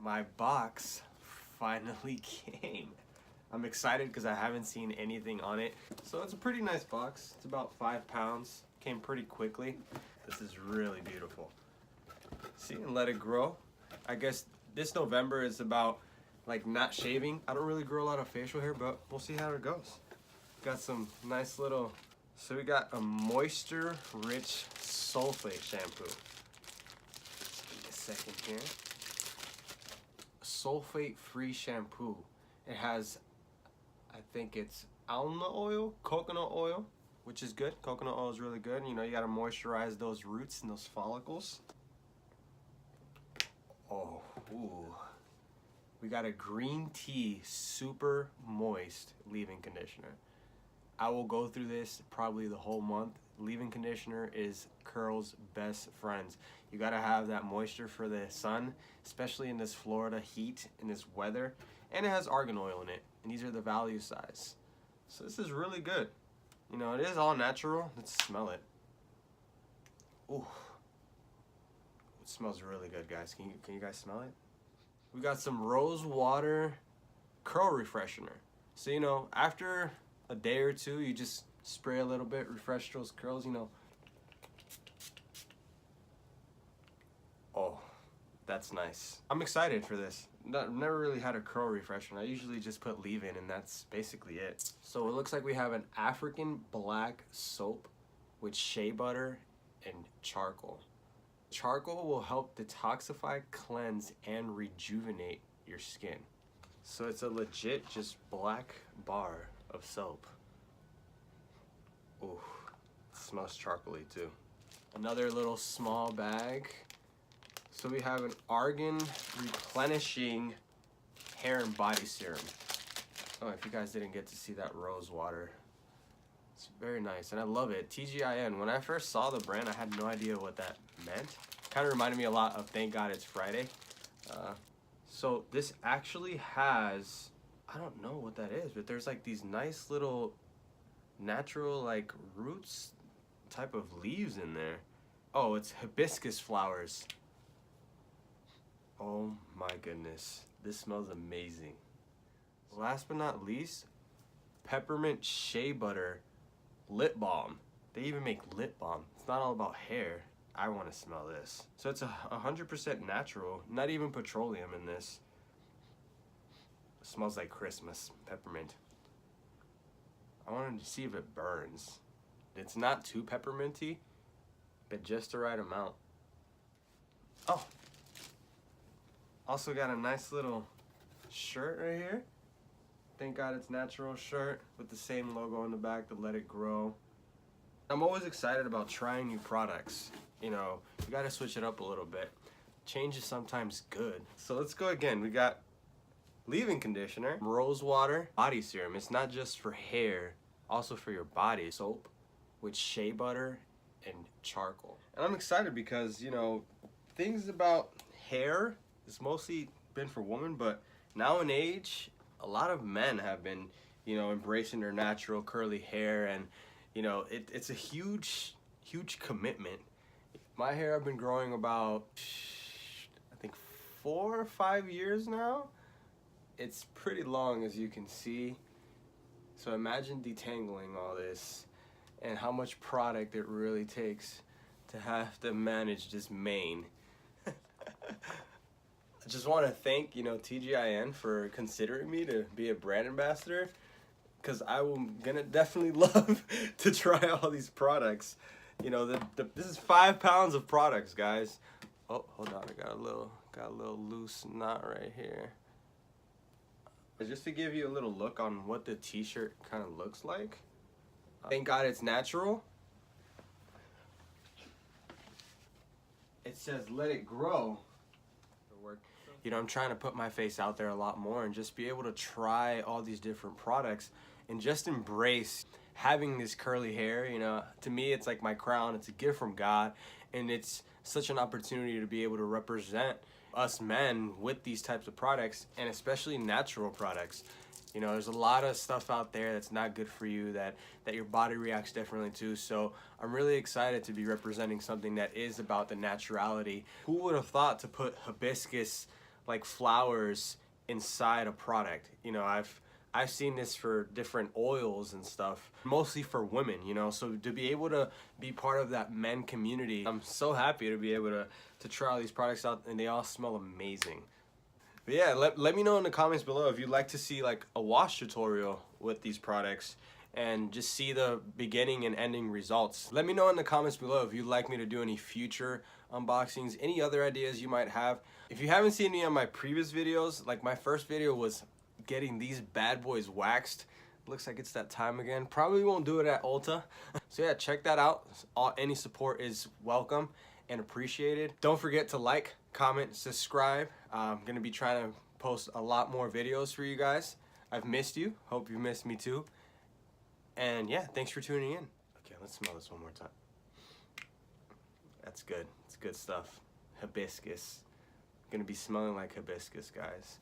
my box finally came. I'm excited because I haven't seen anything on it. So it's a pretty nice box. It's about 5 pounds. Came pretty quickly. This is really beautiful. See, and let it grow. I guess this November is about like not shaving. I don't really grow a lot of facial hair, but we'll see how it goes. Got some nice little, so we got a moisture rich sulfate shampoo. Just give me a second here. Sulfate free shampoo. It has, I think it's almond oil, coconut oil, which is good. Coconut oil is really good. You know, you gotta moisturize those roots and those follicles. Oh, ooh. We got a green tea super moist leave-in conditioner. I will go through this probably the whole month. Leave-in conditioner is curls' best friends. You gotta have that moisture for the sun, especially in this Florida heat, in this weather. And it has argan oil in it, and these are the value size. So this is really good. You know, it is all natural. Let's smell it. Ooh. It smells really good, guys. Can you guys smell it? We got some rose water curl refreshener. So, you know, after a day or two, you just spray a little bit, refresh those curls, you know. Oh, that's nice. I'm excited for this. Never really had a curl refreshener. I usually just put leave-in and that's basically it. So it looks like we have an African black soap with shea butter and charcoal. Charcoal will help detoxify, cleanse, and rejuvenate your skin. So it's a legit just black bar of soap. Ooh, it smells charcoaly too. Another little small bag. So we have an Argan replenishing hair and body serum. Oh, if you guys didn't get to see that rose water, it's very nice and I love it. TGIN. When I first saw the brand, I had no idea what that meant. Kind of reminded me a lot of Thank God It's Friday. So this actually has, I don't know what that is, but there's like these nice little natural like roots type of leaves in there. Oh, it's hibiscus flowers. Oh my goodness, this smells amazing. Last but not least, Peppermint Shea Butter Lip Balm. They even make lip balm. It's not all about hair. I want to smell this. So it's 100% natural, not even petroleum in this. It smells like Christmas, peppermint. I wanted to see if it burns. It's not too pepperminty, but just the right amount. Oh, also got a nice little shirt right here. Thank God It's Natural shirt with the same logo on the back to let it grow. I'm always excited about trying new products. You know, you gotta switch it up a little bit. Change is sometimes good. So let's go again. We got leave-in conditioner, rose water, body serum. It's not just for hair, also for your body. Soap with shea butter and charcoal. And I'm excited because, you know, things about hair, it's mostly been for women, but now in age, a lot of men have been, you know, embracing their natural curly hair, and you know, it's a huge commitment. My hair, I've been growing about, I think 4 or 5 years now. It's pretty long, as you can see. So imagine detangling all this and how much product it really takes to have to manage this mane. I just want to thank, you know, TGIN for considering me to be a brand ambassador, because I'm gonna definitely love to try all these products. You know, this is 5 pounds of products, guys. Oh, hold on, I got a little loose knot right here. Just to give you a little look on what the t-shirt kind of looks like. Thank God It's Natural. It says let it grow. You know, I'm trying to put my face out there a lot more and just be able to try all these different products and just embrace having this curly hair. You know, to me, it's like my crown. It's a gift from God, and it's such an opportunity to be able to represent us men with these types of products, and especially natural products. You know, there's a lot of stuff out there that's not good for you, that your body reacts differently to. So I'm really excited to be representing something that is about the naturality. Who would have thought to put hibiscus like flowers inside a product. You know, I've seen this for different oils and stuff, mostly for women, you know, so to be able to be part of that men community, I'm so happy to be able to try all these products out, and they all smell amazing. But yeah, let me know in the comments below if you'd like to see like a wash tutorial with these products and just see the beginning and ending results. Let me know in the comments below if you'd like me to do any future unboxings, any other ideas you might have. If you haven't seen any of my previous videos, like my first video was getting these bad boys waxed. Looks like it's that time again. Probably won't do it at Ulta. So yeah, check that out. Any support is welcome and appreciated. Don't forget to like, comment, subscribe. I'm gonna be trying to post a lot more videos for you guys. I've missed you. Hope you missed me too. And yeah, thanks for tuning in. Okay, let's smell this one more time. That's good. It's good stuff. Hibiscus. Gonna be smelling like hibiscus, guys.